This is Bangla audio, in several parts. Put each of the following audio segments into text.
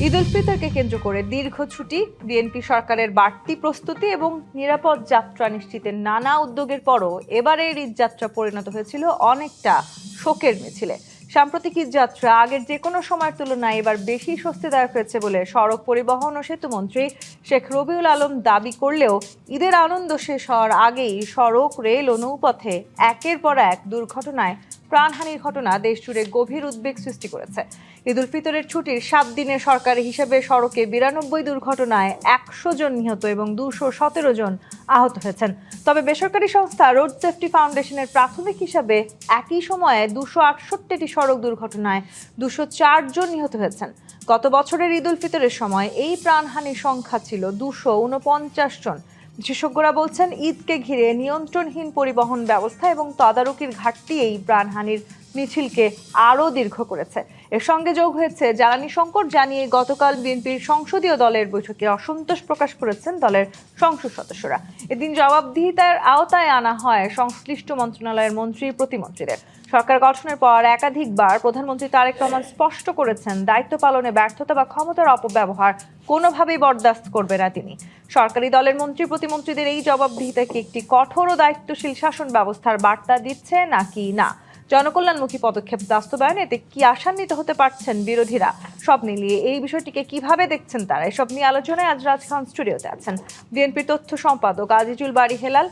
ঈদ উল ফিতরকে কেন্দ্র করে দীর্ঘ ছুটি, বিএনপি সরকারের বাড়তি প্রস্তুতি এবং নিরাপদ যাত্রা নিশ্চিতের নানা উদ্যোগের পরও এবারের ঈদ যাত্রা পরিণত হয়েছিল অনেকটা শোকের মিছিলে। সাম্প্রতিক ঈদ যাত্রা আগের যে কোনো সময়ের তুলনায় এবার বেশি স্বস্তিদায়ক হয়েছে বলে সড়ক পরিবহন ও সেতুমন্ত্রী শেখ রবিউল আলম দাবি করলেও ঈদের আনন্দ শেষ হওয়ার আগেই সড়ক, রেল ও নৌপথে একের পর এক দুর্ঘটনায় প্রাণহানির ঘটনা দেশজুড়ে গভীর উদ্বেগ সৃষ্টি করেছে। ঈদ উল ফিতরের ছুটির 7 দিনের সরকারি হিসেবে সড়কে 92 দুর্ঘটনায় 100 জন নিহত এবং 217 জন আহত হয়েছেন। তবে বেসরকারি সংস্থা রোড সেফটি ফাউন্ডেশনের প্রাথমিক হিসাবে একই সময়ে 268টি সড়ক দুর্ঘটনায় 204 জন নিহত হয়েছেন। গত বছরের ঈদ উল ফিতরের সময় এই প্রাণহানির সংখ্যা ছিল 249 জন। বিশেষজ্ঞরা বলছেন, ঈদকে ঘিরে নিয়ন্ত্রণহীন পরিবহন ব্যবস্থা এবং তদারকির ঘাটতি এই প্রাণহানির মিছিলকে আরও দীর্ঘ করেছে। এর সঙ্গে যোগ হয়েছে জ্বালানি সংকট জানিয়ে গতকাল বিএনপির সংসদীয় দলের বৈঠকে অসন্তোষ প্রকাশ করেছেন দলের সংসদ সদস্যরা। এদিন জবাবদিহিতার আওতায় আনা হয় সংশ্লিষ্ট মন্ত্রণালয়ের মন্ত্রী প্রতিমন্ত্রীদের। সরকার গঠনের পর একাধিকবার প্রধানমন্ত্রী তারেক রহমান স্পষ্ট করেছেন, দায়িত্ব পালনে ব্যর্থতা বা ক্ষমতার অপব্যবহার কোনোভাবেই বরদাস্ত করবে না তিনি। সরকারি দলের মন্ত্রী প্রতিমন্ত্রীদের এই জবাবদিহিতাকে একটি কঠোর ও দায়িত্বশীল শাসন ব্যবস্থার বার্তা দিচ্ছে নাকি না, জনকল্যাণমুখী পদক্ষেপ বাস্তবায়নে এতে কি আশান্বিত হতে পারছেন বিরোধীরা, সব মিলিয়ে এই বিষয়টিকে কিভাবে দেখছেন তারা, এসব নিয়ে আলোচনায় আজ রাজখান স্টুডিওতে আছেন বিএনপির তথ্য সম্পাদক আজিজুল বারী হেলাল,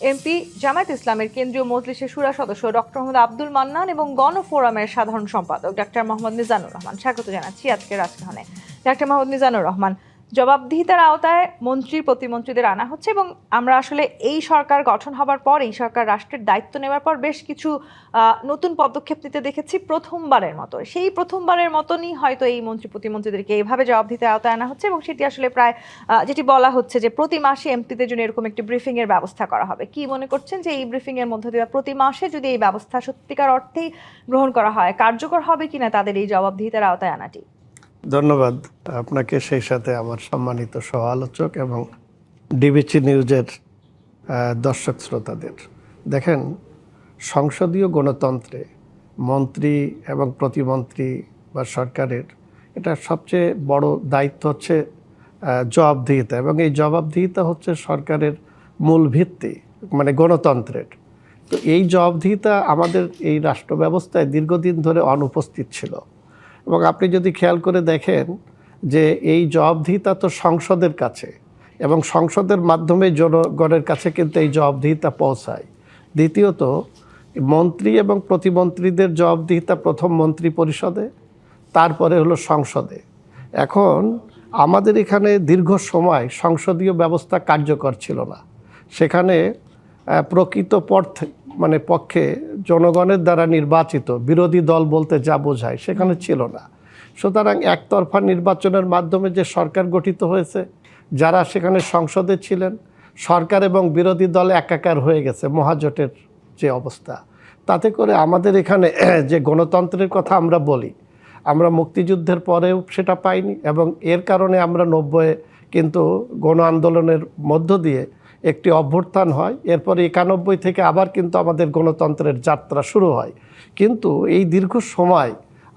এমপি জামায়াত ইসলামের কেন্দ্রীয় মজলিসের শুরা সদস্য ডক্টর মোহাম্মদ আব্দুল মান্নান এবং গণফোরামের সাধারণ সম্পাদক ডাক্তার মোহাম্মদ মিজানুর রহমান। স্বাগত জানাচ্ছি আজকে রাজখানে। ডাক্তার মোহাম্মদ মিজানুর রহমান, জবাবদিহিতার আওতায় মন্ত্রী প্রতিমন্ত্রীদের আনা হচ্ছে এবং আমরা আসলে এই সরকার গঠন হবার পর, এই সরকার রাষ্ট্রের দায়িত্ব নেওয়ার পর বেশ কিছু নতুন পদক্ষেপ নিতে দেখেছি প্রথমবারের মতো। সেই প্রথমবারের মতনই হয়তো এই মন্ত্রী প্রতিমন্ত্রীদেরকে এইভাবে জবাবদিহিতার আওতায় আনা হচ্ছে এবং সেটি আসলে প্রায় যেটি বলা হচ্ছে যে প্রতি মাসে এমপিদের জন্য এরকম একটি ব্রিফিং এর ব্যবস্থা করা হবে। কি মনে করছেন যে এই ব্রিফিং এর মধ্য দিয়ে প্রতি মাসে যদি এই ব্যবস্থা সত্যিকার অর্থেই গ্রহণ করা হয়, কার্যকর হবে কিনা তাদের এই জবাবদিহিতার আওতায় আনাটি? ধন্যবাদ আপনাকে, সেই সাথে আমার সম্মানিত সহ আলোচক এবং ডিবিসি নিউজের দর্শক শ্রোতাদের। দেখেন, সংসদীয় গণতন্ত্রে মন্ত্রী এবং প্রতিমন্ত্রী বা সরকারের এটা সবচেয়ে বড় দায়িত্ব হচ্ছে জবাবদিহিতা, এবং এই জবাবদিহিতা হচ্ছে সরকারের মূল ভিত্তি, মানে গণতন্ত্রের। তো এই জবাবদিহিতা আমাদের এই রাষ্ট্র ব্যবস্থায় দীর্ঘদিন ধরে অনুপস্থিত ছিল। এবং আপনি যদি খেয়াল করে দেখেন যে এই জবাবদিহিতা তো সংসদের কাছে, এবং সংসদের মাধ্যমে জনগণের কাছে কিন্তু এই জবাবদিহিতা পৌঁছায়। দ্বিতীয়ত, মন্ত্রী এবং প্রতিমন্ত্রীদের জবাবদিহিতা প্রথম মন্ত্রী পরিষদে, তারপরে হলো সংসদে। এখন আমাদের এখানে দীর্ঘ সময় সংসদীয় ব্যবস্থা কার্যকর ছিল না। সেখানে প্রকৃত পক্ষে জনগণের দ্বারা নির্বাচিত বিরোধী দল বলতে যা বোঝায় সেখানে ছিল না। সুতরাং একতরফা নির্বাচনের মাধ্যমে যে সরকার গঠিত হয়েছে, যারা সেখানে সংসদে ছিলেন, সরকার এবং বিরোধী দল একাকার হয়ে গেছে, মহাজোটের যে অবস্থা। তাতে করে আমাদের এখানে যে গণতন্ত্রের কথা আমরা বলি, আমরা মুক্তিযুদ্ধের পরেও সেটা পাইনি, এবং এর কারণে আমরা 90-এ কিন্তু গণ আন্দোলনের মধ্য দিয়ে একটি অভ্যুত্থান হয়। এরপরে 91 থেকে আবার কিন্তু আমাদের গণতন্ত্রের যাত্রা শুরু হয়। কিন্তু এই দীর্ঘ সময়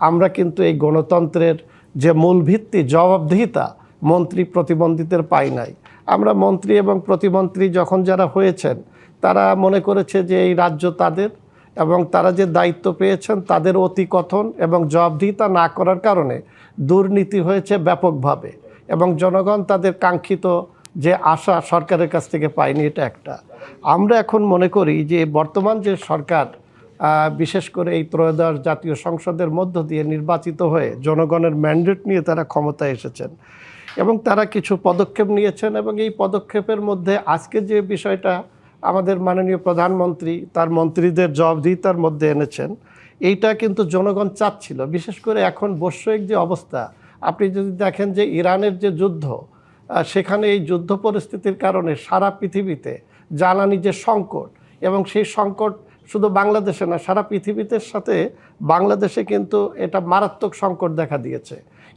আমরা কিন্তু এই গণতন্ত্রের যে মূল ভিত্তি জবাবদিহিতা মন্ত্রী প্রতিমন্ত্রীদের পাই নাই। আমরা মন্ত্রী এবং প্রতিমন্ত্রী যখন যারা হয়েছেন, তারা মনে করেছে যে এই রাজ্য তাদের, এবং তারা যে দায়িত্ব পেয়েছেন তাদের অতিকথন এবং জবাবদিহিতা না করার কারণে দুর্নীতি হয়েছে ব্যাপকভাবে, এবং জনগণ তাদের কাঙ্ক্ষিত যে আশা সরকারের কাছ থেকে পায়নি। এটা একটা। আমরা এখন মনে করি যে বর্তমান যে সরকার, বিশেষ করে এই ত্রয়োদশ জাতীয় সংসদের মধ্য দিয়ে নির্বাচিত হয়ে জনগণের ম্যান্ডেট নিয়ে তারা ক্ষমতায় এসেছেন, এবং তারা কিছু পদক্ষেপ নিয়েছেন, এবং এই পদক্ষেপের মধ্যে আজকে যে বিষয়টা আমাদের মাননীয় প্রধানমন্ত্রী তার মন্ত্রীদের জবাবদিহিতার মধ্যে এনেছেন, এইটা কিন্তু জনগণ চাচ্ছিল। বিশেষ করে এখন বৈশ্বিক যে অবস্থা, আপনি যদি দেখেন যে ইরানের যে যুদ্ধ, সেখানে এই যুদ্ধ পরিস্থিতির কারণে সারা পৃথিবীতে জ্বালানি যে সংকট, এবং সেই সংকট শুধু বাংলাদেশে না, সারা পৃথিবীতে সাথে বাংলাদেশে কিন্তু এটা মারাত্মক সংকট দেখা দিয়েছে।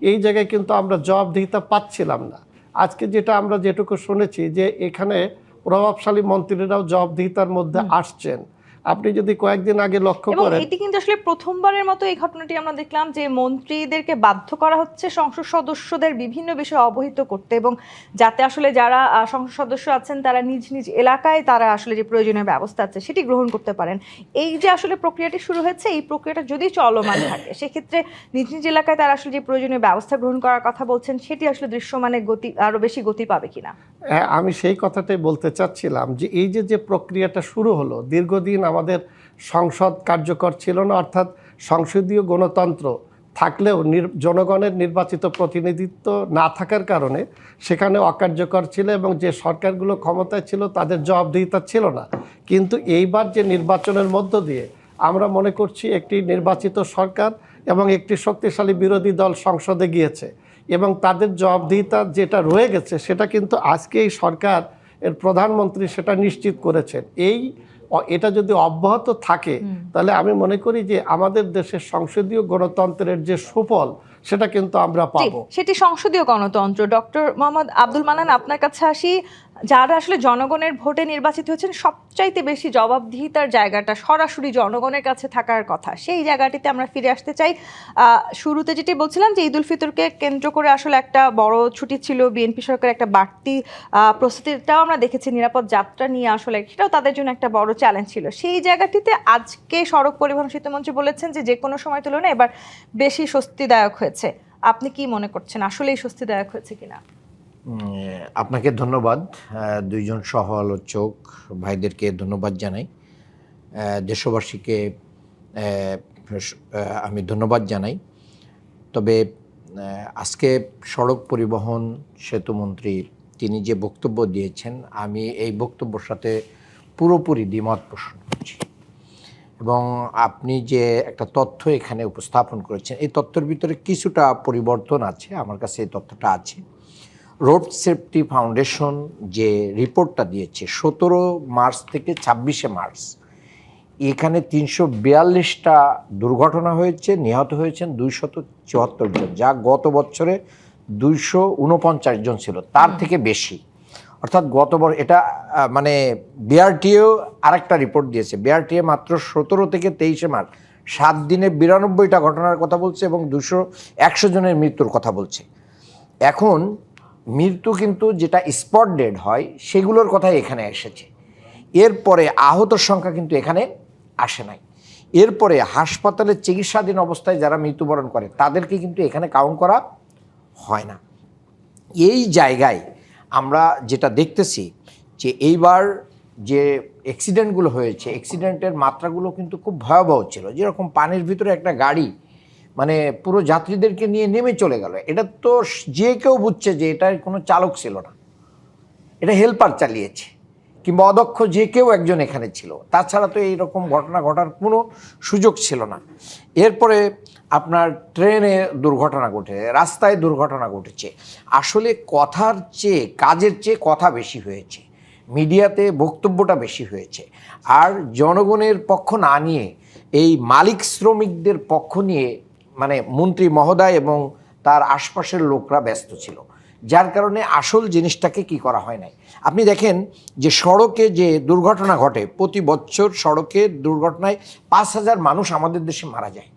এই জায়গায় কিন্তু আমরা জবাবদিহিতা পাচ্ছিলাম না। আজকে আমরা যেটুকু শুনেছি যে এখানে প্রভাবশালী মন্ত্রীরাও জবাবদিহিতার মধ্যে আসছেন। আপনি যদি কয়েকদিন আগে লক্ষ্য এবং করেন, এটি কিন্তু আসলে প্রথমবারের মতো এই ঘটনাটি আমরা দেখলাম যে মন্ত্রীদেরকে বাধ্য করা হচ্ছে সংসদ সদস্যদের বিভিন্ন বিষয়ে অবহিত করতে, এবং যাতে আসলে যারা সংসদ সদস্য আছেন তারা নিজ নিজ এলাকায় তারা আসলে যে প্রয়োজনীয় ব্যবস্থা আছে সেটি গ্রহণ করতে পারেন। এই যে আসলে প্রক্রিয়াটি শুরু হয়েছে, এই প্রক্রিয়াটা যদি চলমান থাকে সেক্ষেত্রে নিজ নিজ এলাকায় তারা আসলে যে প্রয়োজনীয় ব্যবস্থা গ্রহণ করার কথা বলছেন সেটি আসলে দৃশ্যমানে গতি আরো বেশি গতি পাবে কিনা। আমি সেই কথাটাই বলতে চাচ্ছিলাম যে এই যে প্রক্রিয়াটা শুরু হলো, দীর্ঘদিন আমাদের সংসদ কার্যকর ছিল না, অর্থাৎ সংসদীয় গণতন্ত্র থাকলেও জনগণের নির্বাচিত প্রতিনিধিত্ব না থাকার কারণে সেখানে অকার্যকর ছিল এবং যে সরকারগুলো ক্ষমতায় ছিল তাদের জবাবদিহিতা ছিল না। কিন্তু এইবার যে নির্বাচনের মধ্য দিয়ে আমরা মনে করছি একটি নির্বাচিত সরকার এবং একটি শক্তিশালী বিরোধী দল সংসদে গিয়েছে এবং তাদের জবাবদিহিতা যেটা রয়ে গেছে সেটা কিন্তু আজকে এই সরকার এর প্রধানমন্ত্রী সেটা নিশ্চিত করেছেন। এটা যদি অব্যাহত থাকে তাহলে আমি মনে করি যে আমাদের দেশের সংসদীয় গণতন্ত্রের যে সুফল সেটা কিন্তু আমরা পাবো। সেটি সংসদীয় গণতন্ত্র। ডক্টর মোহাম্মদ আব্দুল মান্নান, আপনার কাছে আসি। যারা আসলে জনগণের ভোটে নির্বাচিত হয়েছেন, সবচাইতে বেশি জবাবদিহিতার জায়গাটা সরাসরি জনগণের কাছে থাকার কথা, সেই জায়গাটিতে আমরা ফিরে আসতে চাই। শুরুতে যেটি বলছিলাম যে ঈদ উল ফিতরকে কেন্দ্র করে আসলে একটা বড় ছুটি ছিল, বিএনপি সরকার একটা বাড়তি প্রস্তুতিটাও আমরা দেখেছি, নিরাপদ যাত্রা নিয়ে আসলে সেটাও তাদের জন্য একটা বড় চ্যালেঞ্জ ছিল। সেই জায়গাটিতে আজকে সড়ক পরিবহন সেতুমন্ত্রী বলেছেন যে কোনো সময় তুলনায় এবার বেশি স্বস্তিদায়ক হয়েছে। আপনি কি মনে করছেন, আসলেই স্বস্তিদায়ক হয়েছে কিনা? আপনাকে ধন্যবাদ, দুইজন সহ আলোচক ভাইদেরকে ধন্যবাদ জানাই, দেশবাসীকে আমি ধন্যবাদ জানাই। তবে আজকে সড়ক পরিবহন সেতুমন্ত্রী তিনি যে বক্তব্য দিয়েছেন, আমি এই বক্তব্যের সাথে পুরোপুরি দ্বিমত পোষণ করছি। এবং আপনি যে একটা তথ্য এখানে উপস্থাপন করেছেন, এই তথ্যের ভিতরে কিছুটা পরিবর্তন আছে, আমার কাছে এই তথ্যটা আছে। রোড সেফটি ফাউন্ডেশন যে রিপোর্টটা দিয়েছে 17 মার্চ থেকে 26 মার্চ, এখানে 342টা দুর্ঘটনা হয়েছে, নিহত হয়েছেন 274 জন, যা গত বছরে 249 জন ছিল, তার থেকে বেশি। অর্থাৎ এটা মানে বিআরটিএ আরেকটা রিপোর্ট দিয়েছে, বিআরটিএ মাত্র 17 থেকে 23 মার্চ 7 দিনে 92টা ঘটনার কথা বলছে এবং 100 জনের মৃত্যুর কথা বলছে। এখন মৃত্যু কিন্তু যেটা স্পট ডেড হয় সেগুলোর কথাই এখানে এসেছে, এরপরে আহতর সংখ্যা কিন্তু এখানে আসে নাই। এরপরে হাসপাতালে চিকিৎসাধীন অবস্থায় যারা মৃত্যুবরণ করে তাদেরকে কিন্তু এখানে কাউন্ট করা হয় না। এই জায়গায় আমরা যেটা দেখতেছি যে এইবার যে অ্যাক্সিডেন্টগুলো হয়েছে, অ্যাক্সিডেন্টের মাত্রাগুলো কিন্তু খুব ভয়াবহ ছিল। যেরকম পানির ভিতরে একটা গাড়ি মানে পুরো যাত্রীদেরকে নিয়ে নেমে চলে গেল, এটা তো যে কেউ বুঝছে যে এটার কোনো চালক ছিল না, এটা হেল্পার চালিয়েছে কিংবা অদক্ষ যে কেউ একজন এখানে ছিল, তাছাড়া তো এইরকম ঘটনা ঘটার কোনো সুযোগ ছিল না। এরপরে আপনার ট্রেনে দুর্ঘটনা ঘটে, রাস্তায় দুর্ঘটনা ঘটেছে। আসলে কথার চেয়ে কাজের চেয়ে কথা বেশি হয়েছে, মিডিয়াতে বক্তব্যটা বেশি হয়েছে। আর জনগণের পক্ষ না নিয়ে এই মালিক শ্রমিকদের পক্ষ নিয়ে মানে মন্ত্রী মহোদয় এবং তার আশপাশের লোকরা ব্যস্ত ছিল, যার কারণে আসল জিনিসটাকে কি করা হয় নাই। আপনি দেখেন যে সড়কে যে দুর্ঘটনা ঘটে, প্রতি বছর সড়কের দুর্ঘটনায় 5000 মানুষ আমাদের দেশে মারা যায়।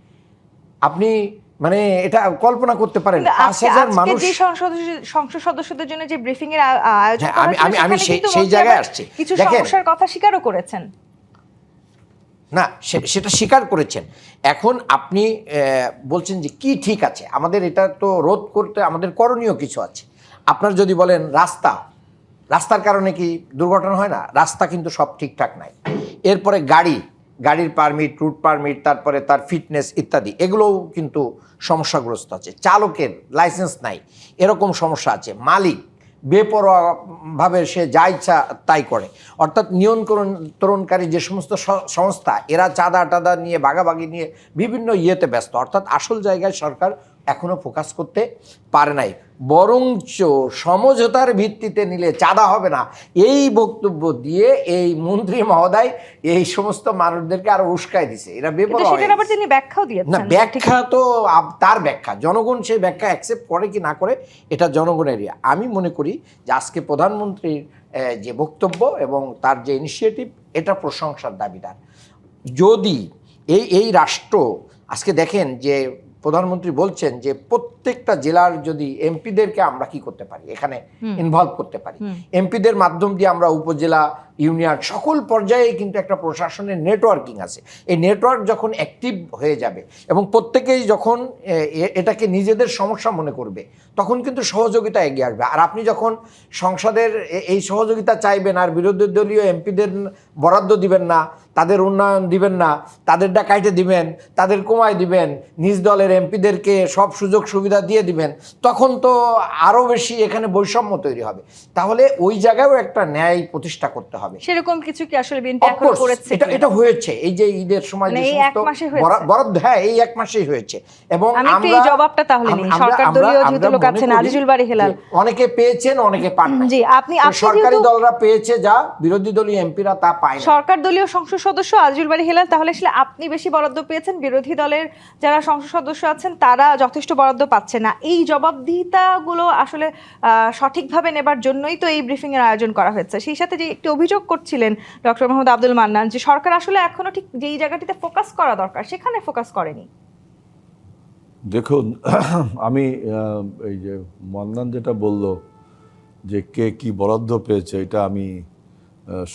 আপনি মানে এটা কল্পনা করতে পারেন 5000 মানুষ। যে সংসদ সদস্যদের জন্য যে ব্রিফিং এর আয়োজন করা হয়েছিল, আমি সেই জায়গায় আসছি। কিছু সমস্যার কথা স্বীকারও করেছেন। না, সেটা স্বীকার করেছেন। এখন আপনি বলছেন যে কি ঠিক আছে, আমাদের এটা তো রোধ করতে আমাদের করণীয় কিছু আছে। আপনার যদি বলেন রাস্তার কারণে কি দুর্ঘটনা হয় না? রাস্তা কিন্তু সব ঠিকঠাক নাই। এরপরে গাড়ির পারমিট, রুট পারমিট, তারপরে তার ফিটনেস ইত্যাদি, এগুলোও কিন্তু সমস্যাগ্রস্ত আছে। চালকের লাইসেন্স নাই, এরকম সমস্যা আছে। মালিক বেপরোয়াভাবে সে যা ইচ্ছা তাই করে, অর্থাৎ নিয়ন্ত্রণকারী যে সমস্ত সংস্থা, এরা চাঁদা টাদা নিয়ে ভাগাভাগি নিয়ে বিভিন্ন ইয়েতে ব্যস্ত। অর্থাৎ আসল জায়গায় সরকার এখনো ফোকাস করতে পারে নাই, বরঞ্চ সমঝোতার ভিত্তিতে নিলে চাঁদা হবে না এই বক্তব্য দিয়ে এই মন্ত্রী মহোদয় এই সমস্ত মানুষদেরকে আরো উস্কায় দিছে। এরা বেপরোয়া। তিনি ব্যাখ্যাও দিয়েছেন। না, ব্যাখ্যা তো তার ব্যাখ্যা, জনগণ সেই ব্যাখ্যা অ্যাকসেপ্ট করে কি না করে এটা জনগণের। আমি মনে করি যে আজকে প্রধানমন্ত্রীর যে বক্তব্য এবং তার যে ইনিশিয়েটিভ, এটা প্রশংসার দাবিদার। যদি এই রাষ্ট্র আজকে দেখেন যে প্রধানমন্ত্রী বলছেন যে প্রত্যেকটা জেলার যদি এমপিদেরকে আমরা কি করতে পারি, এখানে ইনভলভ করতে পারি, এমপিদের মাধ্যম দিয়ে আমরা উপজেলা, ইউনিয়ন সকল পর্যায়ে কিন্তু একটা প্রশাসনের নেটওয়ার্কিং আছে। এই নেটওয়ার্ক যখন অ্যাক্টিভ হয়ে যাবে এবং প্রত্যেকেই যখন এটাকে নিজেদের সমস্যা মনে করবে, তখন কিন্তু সহযোগিতা এগিয়ে আসবে। আর আপনি যখন সংসদের এই সহযোগিতা চাইবেন আর বিরোধী দলীয় এমপিদের বরাদ্দ দিবেন না, তাদের উন্নয়ন দিবেন না, তাদেরটা কাইটে দিবেন, তাদের কমায় দিবেন, নিজ দলের এমপিদেরকে সব সুযোগ সুবিধা দিয়ে দিবেন, তখন তো আরও বেশি এখানে বৈষম্য তৈরি হবে। তাহলে ওই জায়গায়ও একটা ন্যায় প্রতিষ্ঠা করতে হবে। সেরকম কিছু কি আসলে বিএনপি এখন করেছে? এটা হয়েছে এই যে ঈদের সময় যে সমস্ত বরাদ্দ, হ্যাঁ এই এক মাসেই হয়েছে। এবং আমরা এই জবাবটা তাহলে নেই, সরকার দলীয় যেহেতু লোক আছেন, আজিজুল বারী হেলাল অনেকে পেয়েছেন, অনেকে পান না। জি, আপনি সরকারি দলরা পেয়েছে যা বিরোধী দলীয় এমপিরা তা পায় না। সরকার দলীয় সংসদ সদস্য আজিজুল বারী হেলাল, তাহলে আসলে আপনি বেশি বরাদ্দ পেয়েছেন, বিরোধী দলের যারা সংসদ সদস্য আছেন তারা যথেষ্ট বরাদ্দ পাচ্ছে না। এই জবাবদিহিতাগুলো আসলে সঠিকভাবে নেবার জন্যই তো এই ব্রিফিং এর আয়োজন করা হয়েছে। সেই সাথে যে একটি অভিযোগ করছিলেন ডক্টর মোহাম্মদ আব্দুল মান্নান যে সরকার আসলে এখনো ঠিক যেই জায়গাটিতে ফোকাস করা দরকার সেখানে ফোকাস করেনি। দেখুন, আমি এই যে মান্নান যেটা বলল যে কে কি বরাদ্দ পেয়েছে, এটা আমি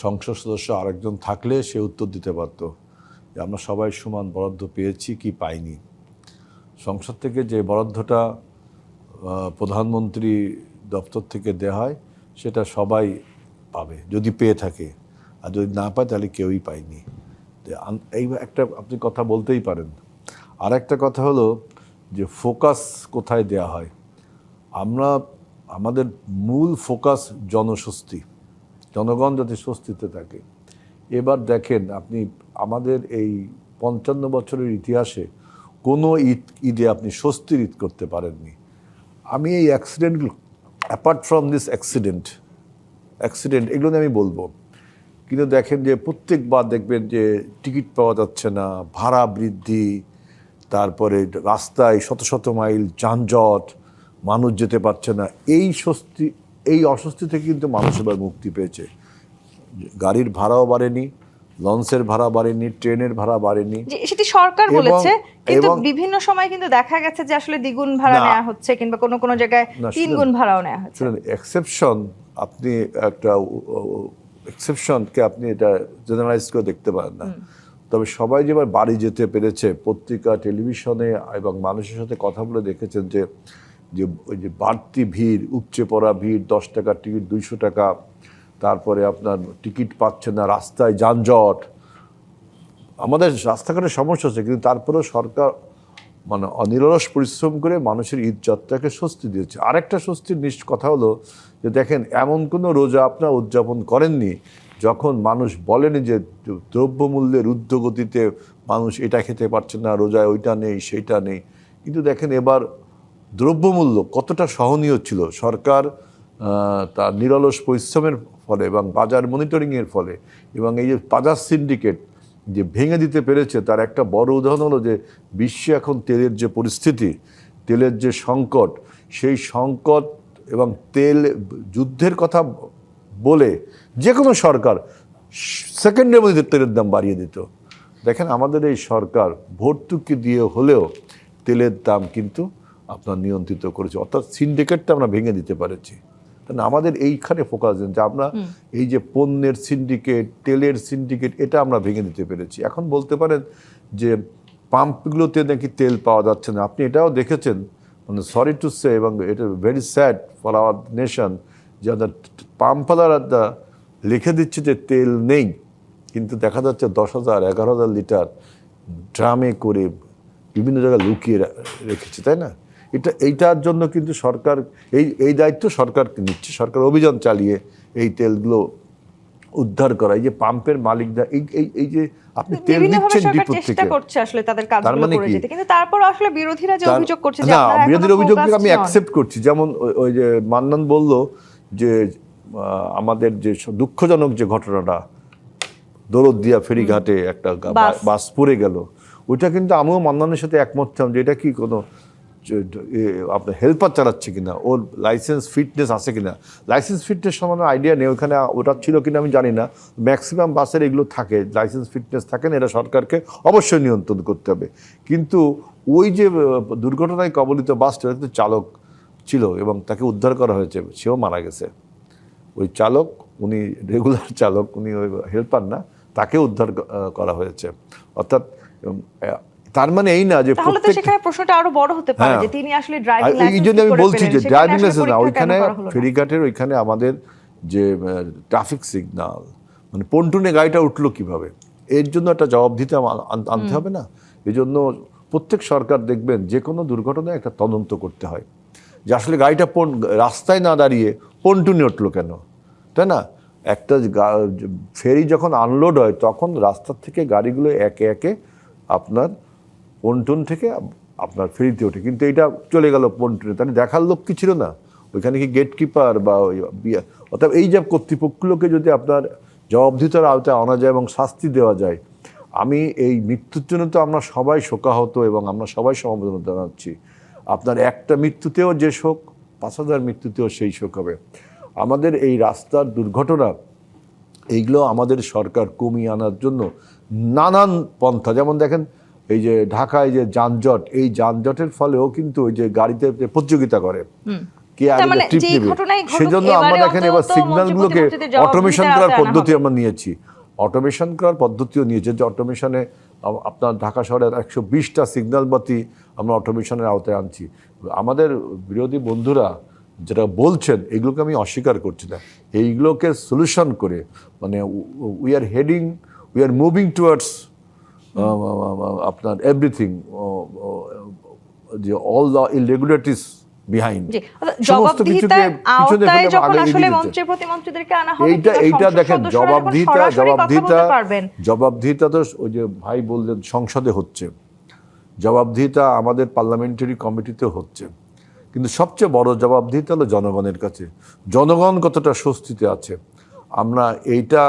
সংসদ সদস্য আরেকজন থাকলে সে উত্তর দিতে পারত যে আমরা সবাই সমান বরাদ্দ পেয়েছি কি পাইনি। সংসদ থেকে যে বরাদ্দটা প্রধানমন্ত্রী দপ্তর থেকে দেওয়া হয় সেটা সবাই পাবে যদি পেয়ে থাকে, আর যদি না পায় তাহলে কেউই পায়নি। এই একটা আপনি কথা বলতেই পারেন। আর একটা কথা হলো যে ফোকাস কোথায় দেয়া হয়। আমাদের মূল ফোকাস জনস্বস্তি, জনগণ যাতে স্বস্তিতে থাকে। এবার দেখেন আপনি আমাদের এই 55 বছরের ইতিহাসে কোনো ঈদে আপনি স্বস্তির ঈদ করতে পারেননি। আমি এই অ্যাক্সিডেন্টগুলো, অ্যাপার্ট ফ্রম দিস অ্যাক্সিডেন্ট এগুলো নিয়ে আমি বলবো, কিন্তু দেখেন যে প্রত্যেকবার দেখবেন যে টিকিট পাওয়া যাচ্ছে না, ভাড়া বৃদ্ধি, তারপরে রাস্তায় শত শত মাইল যানজট, মানুষ যেতে পারছে না। এই অস্বস্তি থেকে কিন্তু মানুষ এবার মুক্তি পেয়েছে। গাড়ির ভাড়াও বাড়েনি, লঞ্চের ভাড়া বাড়েনি, ট্রেনের ভাড়া বাড়েনি, সেটি সরকার বলেছে, কিন্তু বিভিন্ন সময় কিন্তু দেখা গেছে যে আসলে দ্বিগুণ ভাড়া নেওয়া হচ্ছে কিংবা কোনো কোনো জায়গায় 3 গুণ ভাড়াও নেওয়া হচ্ছে। এক্সেপশন, আপনি একটা এক্সেপশনকে আপনি এটা জেনারেলাইজ করে দেখতে পারেন না। তবে সবাই যে এবার বাড়ি যেতে পেরেছে, পত্রিকা, টেলিভিশনে এবং মানুষের সাথে কথা বলে দেখেছেন যে ওই যে বাড়তি ভিড়, উপচে পড়া ভিড়, 10 টাকার টিকিট 200 টাকা, তারপরে আপনার টিকিট পাচ্ছে না, রাস্তায় যানজট, আমাদের রাস্তাঘাটের সমস্যা হচ্ছে, কিন্তু তারপরেও সরকার মানে অনিরলস পরিশ্রম করে মানুষের ঈদ যাত্রাকে স্বস্তি দিয়েছে। আরেকটা স্বস্তির কথা হলো যে দেখেন এমন কোনো রোজা আপনারা উদযাপন করেননি যখন মানুষ বলেনি যে দ্রব্যমূল্যের ঊর্ধ্বগতিতে মানুষ এটা খেতে পারছে না, রোজায় ওইটা নেই সেইটা নেই। কিন্তু দেখেন এবার দ্রব্যমূল্য কতটা সহনীয় ছিল। সরকার তার নিরলস পরিশ্রমের ফলে এবং বাজার মনিটরিংয়ের ফলে এবং এই যে বাজার সিন্ডিকেট যে ভেঙে দিতে পেরেছে, তার একটা বড় উদাহরণ হলো যে বিশ্বে এখন তেলের যে পরিস্থিতি, তেলের যে সংকট, সেই সংকট এবং তেল যুদ্ধের কথা বলে যে কোনো সরকার সেকেন্ডের মধ্যে তেলের দাম বাড়িয়ে দিত। দেখেন আমাদের এই সরকার ভর্তুকি দিয়ে হলেও তেলের দাম কিন্তু আপনার নিয়ন্ত্রিত করেছে, অর্থাৎ সিন্ডিকেটটা আমরা ভেঙে দিতে পেরেছি। কারণ আমাদের এইখানে ফোকাস দেন যে আমরা এই যে পণ্যের সিন্ডিকেট, তেলের সিন্ডিকেট, এটা আমরা ভেঙে দিতে পেরেছি। এখন বলতে পারেন যে পাম্পগুলোতে নাকি তেল পাওয়া যাচ্ছে না। আপনি এটাও দেখেছেন, মানে সরি টু সে, এবং এটা very sad for our nation, যে আমাদের পাম্পওয়ালারা লিখে দিচ্ছে যে তেল নেই, কিন্তু দেখা যাচ্ছে 10,000 11,000 লিটার ড্রামে করে বিভিন্ন জায়গায় লুকিয়ে রেখেছে, তাই না? এইটার জন্য কিন্তু সরকার এই দায়িত্ব সরকারকে নিচ্ছে। সরকার অভিযান চালিয়ে এই তেলগুলো উদ্ধার করা। এই যে পাম্পের মালিকরা এই যে আপনি তেল দিচ্ছেন চেষ্টা করছে আসলে তাদের কাজগুলো করে যেতে, কিন্তু তারপর আসলে বিরোধীরা যে অভিযোগ করছে যে না, বিরোধীর অভিযোগকে আমি অ্যাকসেপ্ট করছি। যেমন ওই যে মান্নান বলল যে আমাদের যে দুঃখজনক যে ঘটনাটা দৌলতদিয়া ফেরিঘাটে একটা বাস পড়ে গেল, ওইটা কিন্তু আমিও মান্নানের সাথে একমত ছিলাম যে এটা কি কোনো আপনার হেল্পার চালাচ্ছে কিনা, ওর লাইসেন্স ফিটনেস আছে কিনা। লাইসেন্স ফিটনেস সম্বন্ধে আইডিয়া নেই, ওখানে ওটা ছিল কিনা আমি জানি না। ম্যাক্সিমাম বাসের এগুলো থাকে, লাইসেন্স ফিটনেস থাকে না, এটা সরকারকে অবশ্যই নিয়ন্ত্রণ করতে হবে। কিন্তু ওই যে দুর্ঘটনায় কবলিত বাসটা কিন্তু চালক ছিল এবং তাকে উদ্ধার করা হয়েছে, সেও মারা গেছে। ওই চালক, উনি রেগুলার চালক, উনি ওই হেল্পার না, তাকে উদ্ধার করা হয়েছে। অর্থাৎ তার মানে এই না যে তাহলে তো সেখানে প্রশ্নটা আরো বড় হতে পারে যে তিনি আসলে ড্রাইভিং এই লাইসেন্স জন্য আমি করে বলছি পেলেন, যে সেখানে ড্রাইভিং আসলে লাইসেন্স না, পরীক্ষা ওইখানে কেন করা হলো না? ফেরিঘাটের ওইখানে আমাদের যে ট্রাফিক সিগন্যাল, মানে পন্টুনে গাড়িটা উঠলো কিভাবে, এর জন্য একটা জবাবদিহিতা আনতে হবে না? এই জন্য প্রত্যেক সরকার দেখবেন যে কোনো দুর্ঘটনায় একটা তদন্ত করতে হয়, যে আসলে গাড়িটা রাস্তায় না দাঁড়িয়ে পন্টুনে উঠলো কেন, তাই না? একটা ফেরি যখন আনলোড হয় তখন রাস্তার থেকে গাড়িগুলো একে একে আপনার পন্টুন থেকে আপনার ফেরিতে ওঠে, কিন্তু এটা চলে গেল পন্টুনে, তাহলে দেখার লোক কি ছিল না? ওইখানে কি গেটকিপার বা অর্থাৎ এই যে কর্তৃপক্ষগুলোকে যদি আপনার জবাবদিহিতার আওতায় আনা যায় এবং শাস্তি দেওয়া যায়, আমি এই মৃত্যুর জন্য তো আমরা সবাই শোকাহত এবং আমরা সবাই সমবেদনা জানাচ্ছি। আপনার একটা মৃত্যুতেও যে শোক, 5,000 মৃত্যুতেও সেই শোক হবে। আমাদের এই রাস্তার দুর্ঘটনা, এইগুলো আমাদের সরকার কমিয়ে আনার জন্য নানান পন্থা, যেমন দেখেন এই যে ঢাকায় যে যানজট, এই যানজটের ফলেও কিন্তু ওই যে গাড়িতে প্রতিযোগিতা করে কে আগে ট্রিপ নেবে, সেজন্য আমরা দেখেন এবার সিগন্যালগুলোকে অটোমেশন করার পদ্ধতি আমরা নিয়েছি। অটোমেশন করার পদ্ধতিও নিয়েছে, যে অটোমেশনে আপনার ঢাকা শহরের 120টা সিগন্যাল বাতি আমরা অটোমেশনের আওতায় আনছি। আমাদের বিরোধী বন্ধুরা যেটা বলছেন এগুলোকে আমি অস্বীকার করছি না, এইগুলোকে সলিউশন করে মানে উই আর মুভিং টুয়ার্ডস আপনার এভরিথিং, যে অল দ্য ইরেগুলারিটিস বিহাইন্ড, এইটা দেখেন জবাবদিহিতা তো ওই যে ভাই বললেন সংসদে হচ্ছে, জবাবদিহিতা আমাদের পার্লামেন্টারি কমিটিতে হচ্ছে, কিন্তু সবচেয়ে বড় জবাবদিহিতা হলো জনগণের কাছে। জনগণ কতটা স্বস্তিতে আছে আমরা এইটা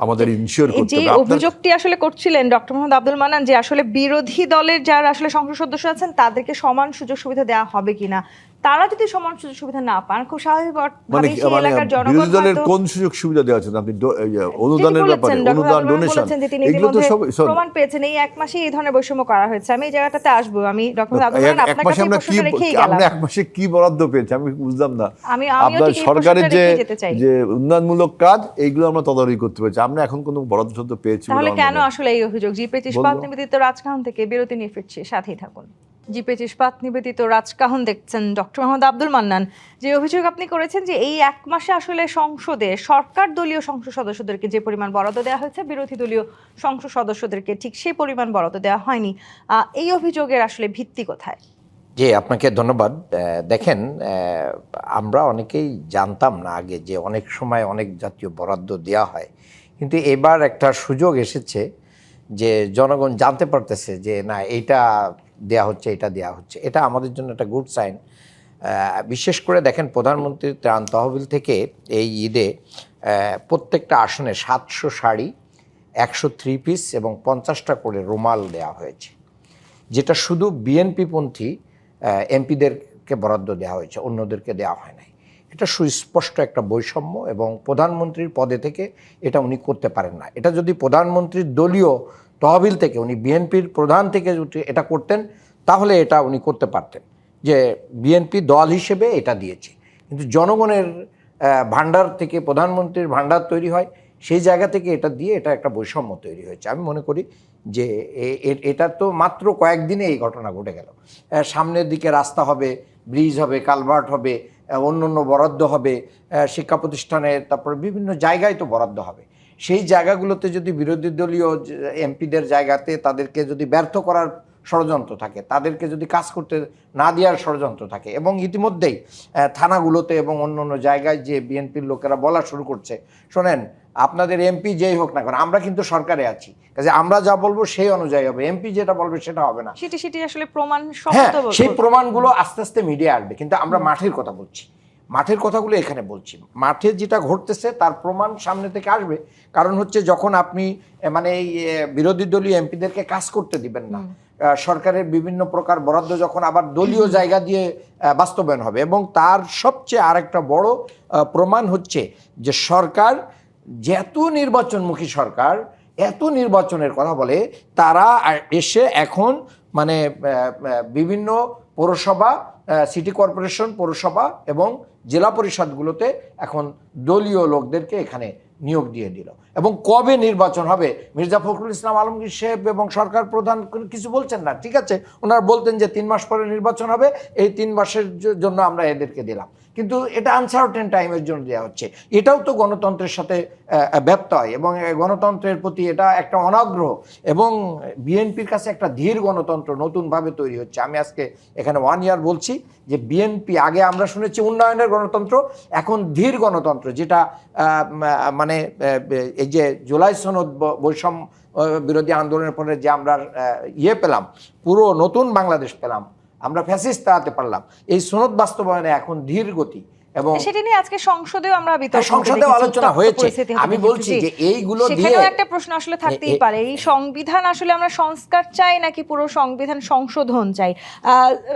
আমাদের ইনশিওর করতে হবে। যে অভিযোগটি আসলে করছিলেন ডক্টর মোহাম্মদ আব্দুল মান্নান যে আসলে বিরোধী দলের যারা আসলে সংসদ সদস্য আছেন তাদেরকে সমান সুযোগ সুবিধা দেওয়া হবে কিনা, তারা যদি সমান সুযোগ সুবিধা না পান, খুব স্বাভাবিকভাবেই সেই এলাকার জনগণ বিরোধী দলের কোন সুযোগ সুবিধা দেওয়া আছে? আপনি অনুদানের ব্যাপারে, অনুদান ডোনেশন, এগুলো তো সব প্রমাণ পেয়েছেন এই এক মাসে এই ধরনের বৈষম্য করা হয়েছে। আমি এই জায়গাটাতে আসবো, আমি ডক্টর আব্দুল মান্নান আপনার কাছে প্রশ্নটা রেখেই গেলাম। আমরা এক মাসে কি বরাদ্দ পেয়েছি আমি বুঝলাম না। আমিও আপনার ঠিক সরকারের যেতে চাই যে উন্নয়নমূলক কাজ এইগুলো আমরা তদারকি করতে পেরেছি, আমরা এখন কোনো বরাদ্দ পেয়েছি? তাহলে কেন আসলে এই অভিযোগ? জিপে ইস্পাত নিবেদিত রাজকাহন থেকে বিরতি নিয়ে ফিরছি, সাথেই থাকুন। জিপে ইস্পাত নিবেদিত রাজকাহন দেখছেন ডক্টর মোহাম্মদ আব্দুল মান্নান। যে অভিযোগ আপনি করেছেন যে এই এক মাসে আসলে সংসদে সরকার দলীয় সংসদ সদস্যদেরকে যে পরিমাণ বরাদ্দ দেওয়া হয়েছে, বিরোধী দলীয় সংসদ সদস্যদেরকে ঠিক সেই পরিমাণ বরাদ্দ দেওয়া হয়নি, এই অভিযোগের আসলে ভিত্তি কোথায়? জি, আপনাকে ধন্যবাদ। দেখেন, আমরা অনেকেই জানতাম না আগে যে অনেক সময় অনেক জাতীয় বরাদ্দ দেওয়া হয়, কিন্তু এবার একটা সুযোগ এসেছে যে জনগণ জানতে পারতেছে যে না এইটা দেয়া হচ্ছে, এটা দেয়া হচ্ছে, এটা আমাদের জন্য একটা গুড সাইন। বিশেষ করে দেখেন প্রধানমন্ত্রীর ত্রাণ তহবিল থেকে এই ঈদে প্রত্যেকটা আসনে 700 শাড়ি, 103 পিস এবং 50টা করে রুমাল দেওয়া হয়েছে, যেটা শুধু বিএনপিপন্থী এমপিদেরকে বরাদ্দ দেওয়া হয়েছে, অন্যদেরকে দেওয়া হয় নাই। এটা সুস্পষ্ট একটা বৈষম্য এবং প্রধানমন্ত্রীর পদে থেকে এটা উনি করতে পারেন না। এটা যদি প্রধানমন্ত্রীর দলীয় তহবিল থেকে উনি বিএনপির প্রধান থেকে এটা করতেন তাহলে এটা উনি করতে পারতেন যে বিএনপি দল হিসেবে এটা দিয়েছে, কিন্তু জনগণের ভান্ডার থেকে প্রধানমন্ত্রীর ভান্ডার তৈরি হয়, সেই জায়গা থেকে এটা দিয়ে এটা একটা বৈষম্য তৈরি হয়েছে। আমি মনে করি যে এটা তো মাত্র কয়েকদিনে এই ঘটনা ঘটে গেল। সামনের দিকে রাস্তা হবে, ব্রিজ হবে, কালভার্ট হবে, অন্য বরাদ্দ হবে, শিক্ষা প্রতিষ্ঠানে, তারপরে বিভিন্ন জায়গায় তো বরাদ্দ হবে। সেই জায়গাগুলোতে যদি বিরোধী দলীয় এমপিদের জায়গাতে তাদেরকে যদি ব্যর্থ করার ষড়যন্ত্র থাকে, তাদেরকে যদি কাজ করতে না দেওয়ার ষড়যন্ত্র থাকে, এবং ইতিমধ্যেই থানাগুলোতে এবং অন্য জায়গায় যে বিএনপির লোকেরা বলা শুরু করছে, শোনেন আপনাদের এমপি যেই হোক না কেন আমরা কিন্তু সরকারে আছি, কাজে আমরা যা বলবো সেই অনুযায়ী হবে, এমপি যেটা বলবে সেটা হবে না। সেটি আসলে প্রমাণ, হ্যাঁ, সেই প্রমাণগুলো আস্তে আস্তে মিডিয়া আসবে, কিন্তু আমরা মাঠের কথা বলছি, মাঠের কথাগুলো এখানে বলছি। মাঠে যেটা ঘটতেছে তার প্রমাণ সামনে থেকে আসবে। কারণ হচ্ছে যখন আপনি মানে এই বিরোধী দলীয় এমপিদেরকে কাজ করতে দিবেন না, সরকারের বিভিন্ন প্রকার বরাদ্দ যখন আবার দলীয় জায়গা দিয়ে বাস্তবায়ন হবে। এবং তার সবচেয়ে আরেকটা বড় প্রমাণ হচ্ছে যে সরকার যেহেতু নির্বাচনমুখী সরকার, এত নির্বাচনের কথা বলে, তারা এসে এখন মানে বিভিন্ন পৌরসভা, সিটি কর্পোরেশন, পৌরসভা এবং জেলা পরিষদগুলোতে এখন দলীয় লোকদেরকে এখানে নিয়োগ দিয়ে দিল। এবং কবে নির্বাচন হবে মির্জা ফখরুল ইসলাম আলমগীর সাহেব এবং সরকার প্রধান কিছু বলছেন না, ঠিক আছে, ওনারা বলতেন যে 3 মাস পরে নির্বাচন হবে, এই 3 মাসের জন্য আমরা এদেরকে দিলাম, কিন্তু এটা আনসার্টেন টাইমের জন্য দেওয়া হচ্ছে। এটাও তো গণতন্ত্রের সাথে ব্যত্যয় এবং গণতন্ত্রের প্রতি এটা একটা অনাগ্রহ, এবং বিএনপির কাছে একটা ধীর গণতন্ত্র নতুনভাবে তৈরি হচ্ছে। আমি আজকে এখানে 1 ইয়ার বলছি যে বিএনপি, আগে আমরা শুনেছি উন্নয়নের গণতন্ত্র, এখন ধীর গণতন্ত্র, যেটা মানে এই যে জুলাই সনদ, বৈষম্য বিরোধী আন্দোলনের পরে যে আমরা পেলাম, পুরো নতুন বাংলাদেশ পেলাম, আমরা ফ্যাসিস্ট তাড়াতে পারলাম, এই সনদ বাস্তবায়নে এখন ধীর গতি। এবং সেটা নিয়ে আজকে সংসদেও আমরা সংসদেও আলোচনা হয়েছে। আমি বলছি যে এইগুলো দিয়ে সেখানেও একটা প্রশ্ন আসলে থাকতেই পারে, এই সংবিধান আসলে আমরা সংস্কার চাই নাকি পুরো সংবিধান সংশোধন চাই?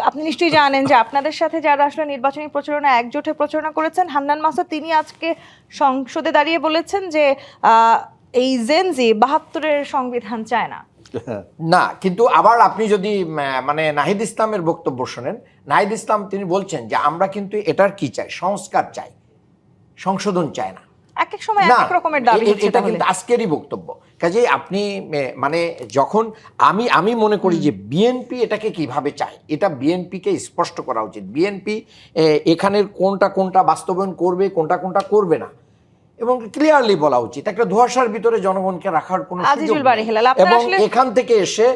আপনি নিশ্চয়ই জানেন যে আপনাদের সাথে যারা আসলে নির্বাচনী প্রচারণা একজোটে প্রচারণা করেছেন, হান্নান মাসুদ, তিনি আজকে সংসদে দাঁড়িয়ে বলেছেন যে এই জেনজি 72-এর সংবিধান চায় না। না, কিন্তু আবার আপনি যদি মানে নাহিদ ইসলামের বক্তব্য শোনেন, নাহিদ ইসলাম তিনি বলছেন যে আমরা কিন্তু এটার কি চাই, সংস্কার চাই, সংশোধন চাই না। এক এক সময় এক এক রকমের দাবি হচ্ছে। এটা কিন্তু আজকেরই বক্তব্য। কাজেই আপনি মানে যখন আমি মনে করি যে বিএনপি এটাকে কিভাবে চায়, এটা বিএনপিকে স্পষ্ট করা উচিত। বিএনপি এখানের কোনটা বাস্তবায়ন করবে, কোনটা করবে না, এবং ক্লিয়ারলি বলা উচিত। একটা ধোঁয়াশার ভিতরে জনগণকে রাখার কোনো সুযোগ নেই। এবং এখান থেকে এসে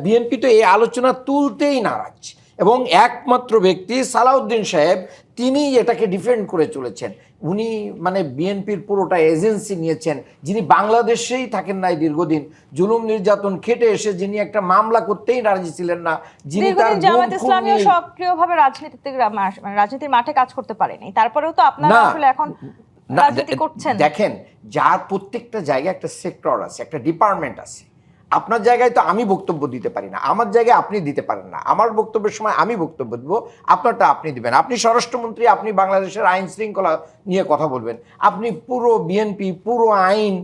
বিএনপি তো এই আলোচনা তুলতেই নারাজ, এবং একমাত্র ব্যক্তি সালাউদ্দিন সাহেব, তিনি এটাকে ডিফেন্ড করে চলেছেন। উনি মানে বিএনপির পুরোটা এজেন্সি নিয়েছেন, যিনি বাংলাদেশেই থাকেন নাই দীর্ঘদিন, জুলুম নির্যাতন খেটে এসে যিনি একটা মামলা করতেই রাজি ছিলেন না, যিনি তার জামায়াত ইসলামীও সক্রিয়ভাবে রাজনীতির মাঠে কাজ করতে পারেনি, তারপরেও তো আপনারা আসলে এখন রাজনীতি করছেন। দেখেন, যার প্রত্যেকটা জায়গায় একটা সেক্টর আছে, একটা ডিপার্টমেন্ট আছে। আপনার জায়গায় তো আমি বক্তব্য দিতে পারি না, আমার জায়গায় আপনি দিতে পারেন না। আমার বক্তব্যের সময় আমি বক্তব্য দেবো, আপনারটা আপনি দিবেন। আপনি স্বরাষ্ট্রমন্ত্রী, আপনি বাংলাদেশের আইন শৃঙ্খলা নিয়ে কথা বলবেন। আপনি পুরো বিএনপি, পুরো আইন,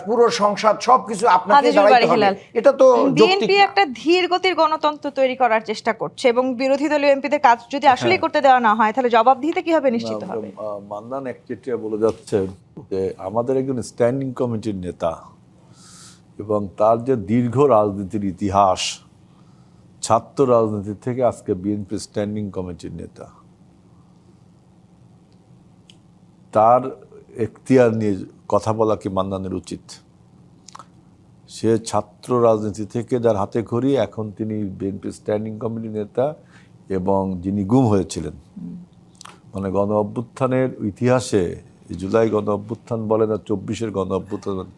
পুরো সংসদ, সবকিছু আপনাকে দাঁড়াইতে হবে। এটা তো বিএনপি একটা ধীর গতির গণতন্ত্র তৈরি করার চেষ্টা করছে, এবং বিরোধী দলীয় এমপিদের কাজ যদি আসলেই করতে দেওয়া না হয়, তাহলে জবাবদিহিতে কিভাবে নিশ্চিত হবে? মান্নান একচেটিয়া বলে যাচ্ছে যে আমাদের একজন স্ট্যান্ডিং কমিটির নেতা, এবং তার যে দীর্ঘ রাজনীতির ইতিহাস, ছাত্র রাজনীতি থেকে আজকে বিএনপি স্ট্যান্ডিং কমিটির নেতা, তার এখতিয়ার নিয়ে কথা বলা কি মান্নানের উচিত? সে ছাত্র রাজনীতি থেকে যার হাতে খড়ি, এখন তিনি বিএনপি স্ট্যান্ডিং কমিটির নেতা, এবং যিনি গুম হয়েছিলেন, মানে গণ অভ্যুত্থানের ইতিহাসে, জুলাই গণ অভ্যুত্থান বলে না, 24-এর গণ অভ্যুত্থান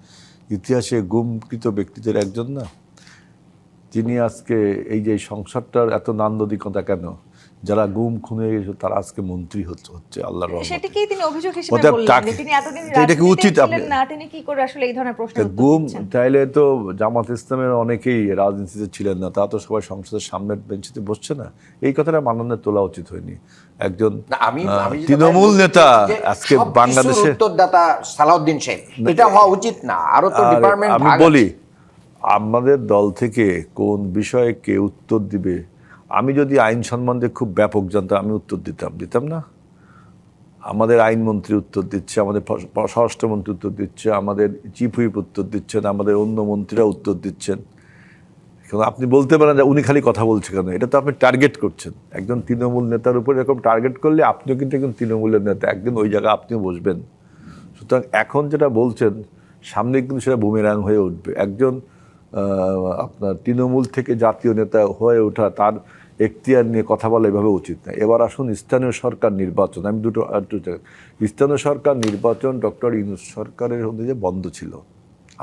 ইতিহাসে গুমকৃত ব্যক্তিদের একজন না তিনি। আজকে এই যে সংসারটার এত নান্দনিকতা কেন? যারা গুম খুনে গেছে তারা আজকে মন্ত্রী হচ্ছে আল্লাহর রহমতে। সেটাকেই তিনি অভিযোগ হিসেবে বললেন যে তিনি এতদিন রাজনীতিতে ছিলেন না, তিনি কি করে আসলে এই ধরনের প্রশ্নের উত্তর গুম দিচ্ছেন? তাইলে তো জামাত ইসলামের অনেকেই রাজনীতিতে ছিলেন না, তা তো সবাই সংসদের সামনের বেঞ্চিতে বসছে না। এই কথাটা মাননীয় তোলা উচিত হয়নি। একজন তৃণমূল নেতা আজকে বাংলাদেশে উত্তরদাতা সালাউদ্দিন সাহেব, এটা হওয়া উচিত না। আরো তো ডিপার্টমেন্ট আমি বলি, আমাদের দল থেকে কোন বিষয়ে কে উত্তর দিবে, আমি যদি আইন সম্বন্ধে খুব ব্যাপক জানতাম আমি উত্তর দিতাম না। আমাদের আইনমন্ত্রী উত্তর দিচ্ছে, আমাদের স্বরাষ্ট্রমন্ত্রী উত্তর দিচ্ছে, আমাদের চিফ হুইপ উত্তর দিচ্ছেন, আমাদের অন্য মন্ত্রীরা উত্তর দিচ্ছেন। আপনি বলতে পারেন যে উনি খালি কথা বলছে কেন, এটা তো আপনি টার্গেট করছেন। একজন তৃণমূল নেতার উপর এরকম টার্গেট করলে আপনিও কিন্তু একজন তৃণমূলের নেতা, একদিন ওই জায়গায় আপনিও বসবেন। সুতরাং এখন যেটা বলছেন সামনে কিন্তু সেটা বুমেরাং হয়ে উঠবে। একজন আপনার তৃণমূল থেকে জাতীয় নেতা হয়ে ওঠা, তার এখতিয়ার নিয়ে কথা বলা এভাবে উচিত না। এবার আসুন স্থানীয় সরকার নির্বাচন। আমি দুটো স্থানীয় সরকার নির্বাচন ডক্টর ইউনূস সরকারের অনুযায়ী বন্ধ ছিল,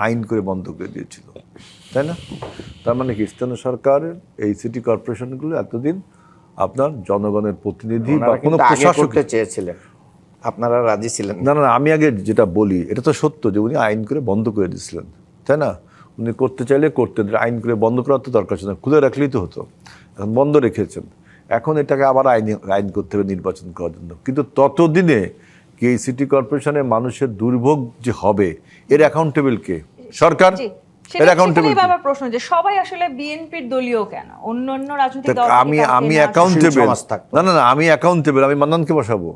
আইন করে বন্ধ করে দিয়েছিল, তাই না? তার মানে কি স্থানীয় সরকারের এই সিটি কর্পোরেশনগুলো এতদিন আপনার জনগণের প্রতিনিধি বা কোনো প্রশাসক চেয়েছিলেন, আপনারা রাজি ছিলেন না। আমি আগে যেটা বলি এটা তো সত্য যে উনি আইন করে বন্ধ করে দিয়েছিলেন, তাই না? উনি করতে চাইলে করতেন, আইন করে বন্ধ করার তো দরকার ছিল না, খুলে রাখলেই তো হতো। এখন বন্ধ রেখেছেন, এখন এটাকে আবার আইন করতে হবে নির্বাচন করার জন্য। কিন্তু ততদিনে কি এই সিটি কর্পোরেশনে মানুষের দুর্ভোগ যে হবে, এর অ্যাকাউন্টেবল কে? সরকার। জি, এর অ্যাকাউন্টেবল সেটাই বাবার প্রশ্ন যে সবাই আসলে বিএনপির দলীয় কেন, অন্য রাজনৈতিক দল থেকে আমি কাউকে আমি না- অ্যাকাউন্টেবল সমাজ থাকতো। না, আমি অ্যাকাউন্টেবল, আমি মান্নানকে বসাবো?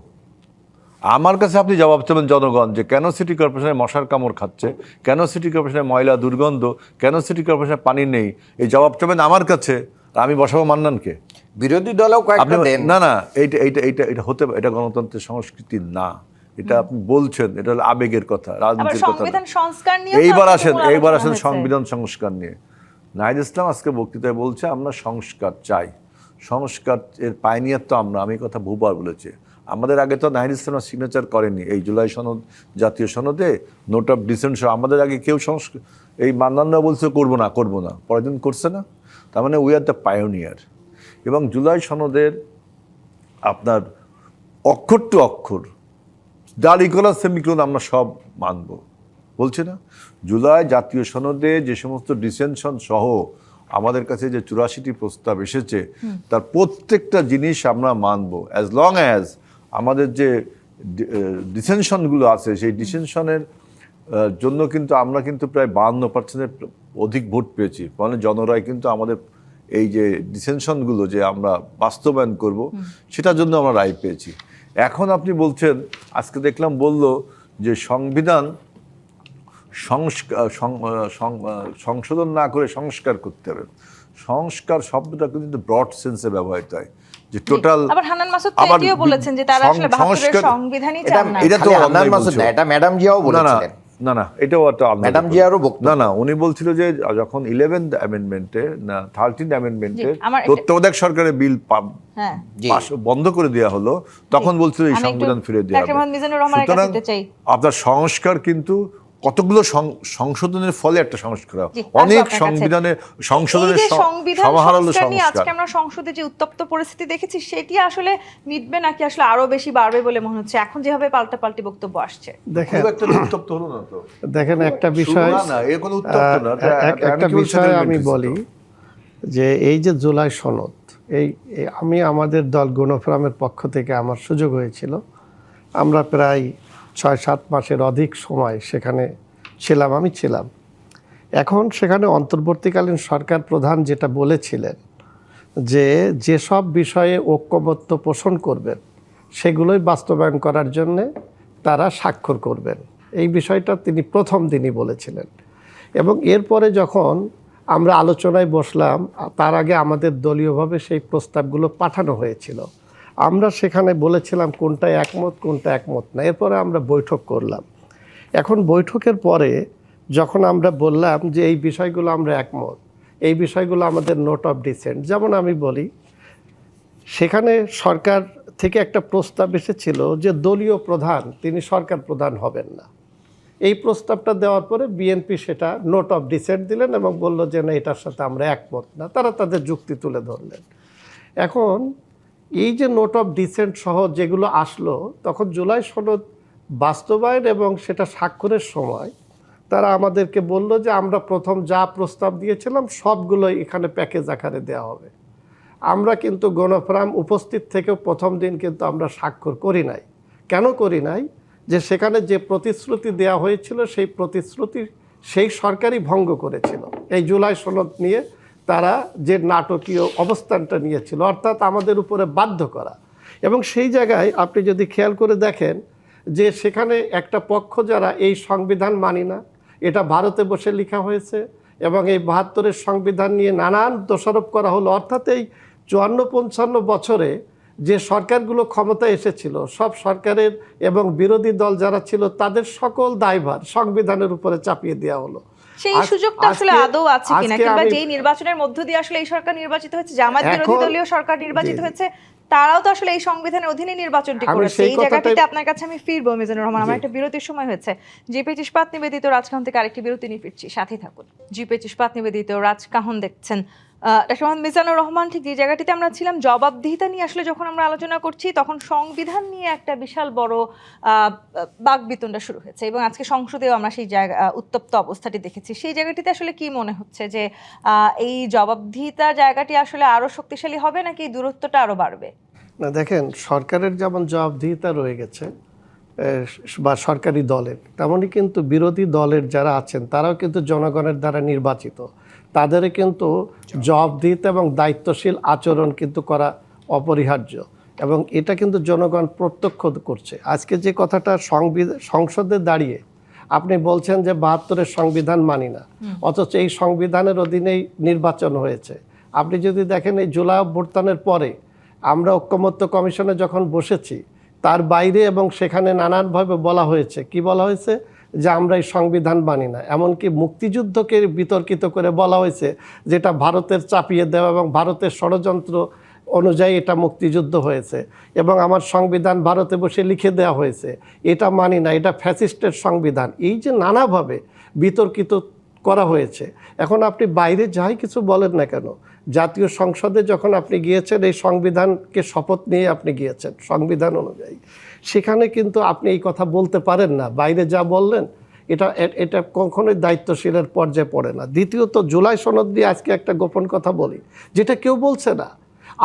আমার কাছে আপনি জবাব চাবেন জনগণ যে কেন সিটি কর্পোরেশনে মশার কামড় খাচ্ছে, কেন সিটি কর্পোরেশনে ময়লা দুর্গন্ধ, কেন সিটি কর্পোরেশনে পানি নেই, এই জবাব চাবেন আমার কাছে। আর আমি বসাবো মান্নানকে? বিরোধী দলেও আপনি কয়েকটা দেন। না এইটা এইটা এইটা এটা হতে পারে, এটা গণতন্ত্রের সংস্কৃতি না। এটা আপনি বলছেন, এটা হলো আবেগের কথা, আবার রাজনীতির কথা না। সংবিধান সংস্কার নিয়ে এইবার আসেন সংবিধান সংস্কার নিয়ে। নাহিদ ইসলাম আজকে বক্তৃতায় বলছে আমরা সংস্কার চাই, সংস্কার এর পাইনিয়ার তো আমরা, আমি কথা বহুবার বলেছি। আমাদের আগে তো নাহিদ ইসলাম সিগনেচার করেনি এই জুলাই সনদ, জাতীয় সনদে নোট অফ ডিসেন্ট, আমাদের আগে কেউ সংস্কার, এই মান্নানরা বলছে করবো না, পরের দিন করছে না। তার মানে উই আর দ্য পায়োনিয়ার। এবং জুলাই সনদের আপনার অক্ষর টু অক্ষর, দাড়িকলা সেমিকোলন আমরা সব মানব, বলছে না? জুলাই জাতীয় সনদে যে সমস্ত ডিসেনশন সহ আমাদের কাছে যে 84টি প্রস্তাব এসেছে, তার প্রত্যেকটা জিনিস আমরা মানব, অ্যাজ লং অ্যাজ আমাদের যে ডিসেনশনগুলো আছে সেই ডিসেনশনের জন্য কিন্তু আমরা কিন্তু প্রায় 52%-এর অধিক ভোট পেয়েছি। মানে জনরাই কিন্তু আমাদের এই যে ডিসেনশনগুলো যে আমরা বাস্তবায়ন করব, সেটার জন্য আমরা রায় পেয়েছি। এখন আপনি বলছেন, আজকে দেখলাম বললো যে সংবিধান সংশোধন না করে সংস্কার করতে হবে। সংস্কার শব্দটা কিন্তু ব্রড সেন্সে ব্যবহৃত হয়, যে টোটাল। আবার হান্নান মাসুদ তো এটিও বলেছেন যে তারা আসলে 72-এর সংবিধানই চান না। এটা তো হান্নান মাসুদ না, এটা ম্যাডাম জিয়াও বলেছিলেন। না এটাও একটা ম্যাডাম জিয়ারও বক্তব্য। না উনি বলছিল যে যখন 11th অ্যামেন্ডমেন্টে না 13th অ্যামেন্ডমেন্টে আমার এটা- তত্ত্বাবধায়ক সরকারের বিল হ্যাঁ, জি। বন্ধ করে দেওয়া হলো, তখন বলছিল এই আমি একটু সংবিধান ফিরে দেওয়া ডক্টর মোহাম্মদ মিজানুর রহমানের কাছে সুতরাং যেতে চাই। আপনার সংস্কার কিন্তু কতগুলো সংশোধনের ফলে একটা সংস্কার হয়। জি, অনেক আসবো আপনার কাছে। সংবিধানের এই সংশোধনের যে সংবিধান সমাহার হলো সংস্কার নিয়ে আজকে সংস্কার। আমরা সংসদে যে উত্তপ্ত পরিস্থিতি দেখেছি, সেটি আসলে মিটবে নাকি আসলে আরো বেশি বাড়বে বলে মনে হচ্ছে এখন যেভাবে পাল্টাপাল্টি বক্তব্য আসছে? দেখেন খুব একটা উত্তপ্ত হলো না তো। দেখেন একটা বিষয়, না এর কোনো উত্তপ্ত না, একটা বিষয় আমি বলি যে এই যে জুলাই সনদ, আমি আমাদের দল গণফোরামের পক্ষ থেকে আমার সুযোগ হয়েছিল, আমরা প্রায় 6-7 মাসের অধিক সময় সেখানে ছিলাম, আমি ছিলাম। এখন সেখানে অন্তর্বর্তীকালীন সরকার প্রধান যেটা বলেছিলেন যে যেসব বিষয়ে ঐক্যমত্য পোষণ করবেন সেগুলোই বাস্তবায়ন করার জন্যে তারা স্বাক্ষর করবেন, এই বিষয়টা তিনি প্রথম দিনই বলেছিলেন। এবং এরপরে যখন আমরা আলোচনায় বসলাম, তার আগে আমাদের দলীয়ভাবে সেই প্রস্তাবগুলো পাঠানো হয়েছিল, আমরা সেখানে বলেছিলাম কোনটা একমত না। এরপরে আমরা বৈঠক করলাম। এখন বৈঠকের পরে যখন আমরা বললাম যে এই বিষয়গুলো আমরা একমত, এই বিষয়গুলো আমাদের নোট অফ ডিসেন্ট, যেমন আমি বলি, সেখানে সরকার থেকে একটা প্রস্তাব এসেছিল যে দলীয় প্রধান তিনি সরকার প্রধান হবেন না। এই প্রস্তাবটা দেওয়ার পরে বিএনপি সেটা নোট অফ ডিসেন্ট দিলেন এবং বলল যে না, এটার সাথে আমরা একমত না। তারা তাদের যুক্তি তুলে ধরলেন। এখন এই যে নোট অফ ডিসেন্ট সহ যেগুলো আসলো, তখন জুলাই সনদ বাস্তবায়ন এবং সেটা স্বাক্ষরের সময় তারা আমাদেরকে বলল যে আমরা প্রথম যা প্রস্তাব দিয়েছিলাম সবগুলোই এখানে প্যাকেজ আকারে দেওয়া হবে। আমরা কিন্তু গণফোরাম উপস্থিত থেকেও প্রথম দিন কিন্তু আমরা স্বাক্ষর করি নাই। কেন করি নাই? যে সেখানে যে প্রতিশ্রুতি দেওয়া হয়েছিল সেই প্রতিশ্রুতি সেই সরকারই ভঙ্গ করেছিল। এই জুলাই সনদ নিয়ে তারা যে নাটকীয় অবস্থানটা নিয়েছিল, অর্থাৎ আমাদের উপরে বাধ্য করা। এবং সেই জায়গায় আপনি যদি খেয়াল করে দেখেন যে সেখানে একটা পক্ষ যারা এই সংবিধান মানি না, এটা ভারতে বসে লেখা হয়েছে এবং এই 72-এর সংবিধান নিয়ে নানান দোষারোপ করা হলো। অর্থাৎ এই 54-55 বছরে যে সরকারগুলো ক্ষমতায় এসেছিল, সব সরকারের এবং বিরোধী দল যারা ছিল তাদের সকল দায়ভার সংবিধানের উপরে চাপিয়ে দেওয়া হলো। সেই সুযোগটা আসলে আদৌ আছে কিনা, কিংবা যেই নির্বাচনের মধ্য দিয়ে আসলে এই সরকার নির্বাচিত হয়েছে, জামাত বিরোধী দলীয় সরকার নির্বাচিত হয়েছে, তারাও তো আসলে এই সংবিধানের অধীনে নির্বাচনটি করেছে। এই জায়গাটিতে আপনার কাছে আমি ফিরবো মিজানুর রহমান, আমার একটা বিরতির সময় হয়েছে। জি25 ইস্পাত নিবেদিত রাজকাহন থেকে আরেকটি বিরতি নিয়ে ফিরছি, সাথে থাকুন। জি25 ইস্পাত নিবেদিত রাজকাহন দেখছেন। ডক্টর মোহাম্মদ মিজানুর রহমান, ঠিক যে জায়গাটিতে আমরা ছিলাম জবাবদিহিতা নিয়ে আসলে যখন আমরা আলোচনা করছি, তখন সংবিধান নিয়ে একটা বিশাল বড় বাকবিতণ্ডা শুরু হয়েছে এবং আজকে সংসদেও আমরা সেই জায়গা উত্তপ্ত অবস্থাটি দেখেছি। সেই জায়গাটিতে আসলে কি মনে হচ্ছে যে এই জবাবদিহিতার জায়গাটি আসলে আরো শক্তিশালী হবে নাকি দূরত্বটা আরো বাড়বে? না, দেখেন, সরকারের যেমন জবাবদিহিতা রয়ে গেছে বা সরকারি দলের, তেমনই কিন্তু বিরোধী দলের যারা আছেন তারাও কিন্তু জনগণের দ্বারা নির্বাচিত। তাদেরও কিন্তু জবাবদিহিতা এবং দায়িত্বশীল আচরণ কিন্তু করা অপরিহার্য এবং এটা কিন্তু জনগণ প্রত্যক্ষ করছে। আজকে যে কথাটা সংসদে দাঁড়িয়ে আপনি বলছেন যে ৭২-এর সংবিধান মানি না, অথচ এই সংবিধানের অধীনেই নির্বাচন হয়েছে। আপনি যদি দেখেন এই জুলাই অভ্যুত্থানের পরে আমরা ঐক্যমত্য কমিশনে যখন বসেছি, তার বাইরে এবং সেখানে নানানভাবে বলা হয়েছে, কি বলা হয়েছে, যে আমরা এই সংবিধান মানি না। এমনকি মুক্তিযুদ্ধকে বিতর্কিত করে বলা হয়েছে যেটা ভারতের চাপিয়ে দেওয়া এবং ভারতের ষড়যন্ত্র অনুযায়ী এটা মুক্তিযুদ্ধ হয়েছে এবং আমার সংবিধান ভারতে বসে লিখে দেওয়া হয়েছে, এটা মানি না, এটা ফ্যাসিস্টের সংবিধান। এই যে নানাভাবে বিতর্কিত করা হয়েছে, এখন আপনি বাইরে যাই কিছু বলেন না কেন, জাতীয় সংসদে যখন আপনি গিয়েছেন এই সংবিধানকে শপথ নিয়ে আপনি গিয়েছেন সংবিধান অনুযায়ী, সেখানে কিন্তু আপনি এই কথা বলতে পারেন না। বাইরে যা বললেন এটা কখনোই দায়িত্বশীলের পর্যায়ে পড়ে না। দ্বিতীয়ত, জুলাই সনদ দিয়ে আজকে একটা গোপন কথা বলি, যেটা কেউ বলছে না।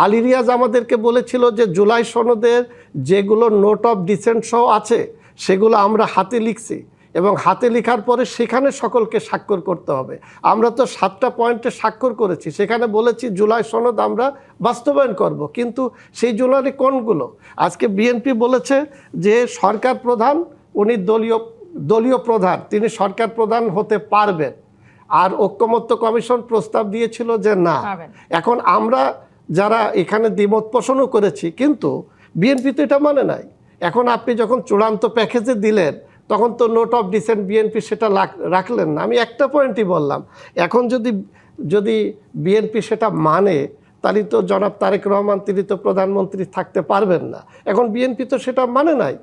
আলী রিয়াজ আমাদেরকে বলেছিল যে জুলাই সনদের যেগুলো নোট অফ ডিসেন্ট সহ আছে সেগুলো আমরা হাতে লিখছি এবং হাতে লেখার পরে সেখানে সকলকে স্বাক্ষর করতে হবে। আমরা তো 7টা পয়েন্টে স্বাক্ষর করেছি, সেখানে বলেছি জুলাই সনদ আমরা বাস্তবায়ন করব, কিন্তু সেই জুলাই কোনগুলো? আজকে বিএনপি বলেছে যে সরকার প্রধান উনি দলীয় প্রধান, তিনি সরকার প্রধান হতে পারবেন, আর ঐক্যমত্য কমিশন প্রস্তাব দিয়েছিল যে না। এখন আমরা যারা এখানে দ্বিমত পোষণও করেছি, কিন্তু বিএনপি তো এটা মানে নাই। এখন আপনি যখন চূড়ান্ত প্যাকেজে দিলেন তখন তো নোট অফ ডিসেন্ট বিএনপি সেটা রাখলেন না। আমি একটা পয়েন্টই বললাম, এখন যদি বিএনপি সেটা মানে তাহলে তো জনাব তারেক রহমান তিনি তো প্রধানমন্ত্রী থাকতে পারবেন না। এখন বিএনপি তো সেটা মানে নাই।